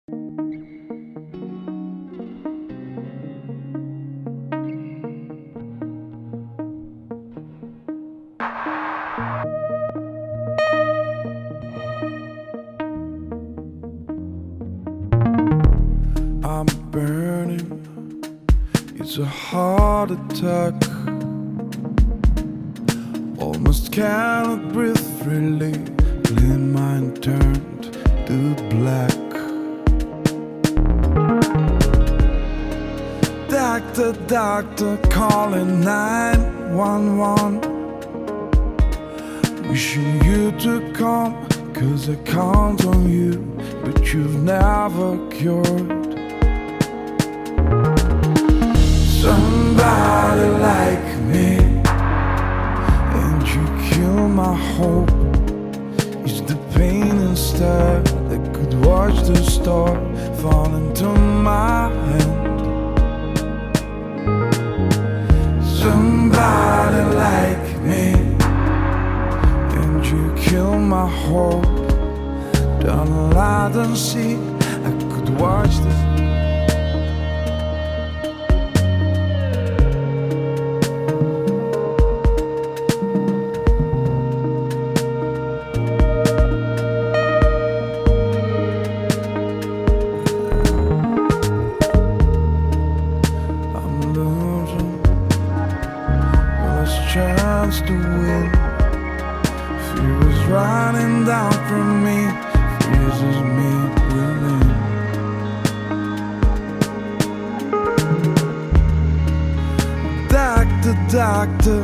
I'm burning, it's a heart attack. Almost cannot breathe freely. Clean mind turned to black. Doctor, doctor, calling 911. Wishing you to come, 'cause I count on you, but you've never cured somebody like me. And you kill my hope. It's the pain instead that could watch the star fall into my hand. Somebody like me. And you kill my hope. Down the light and see I could watch this. Chance to win. Fear is running down from me. Freezes me within. Doctor, doctor,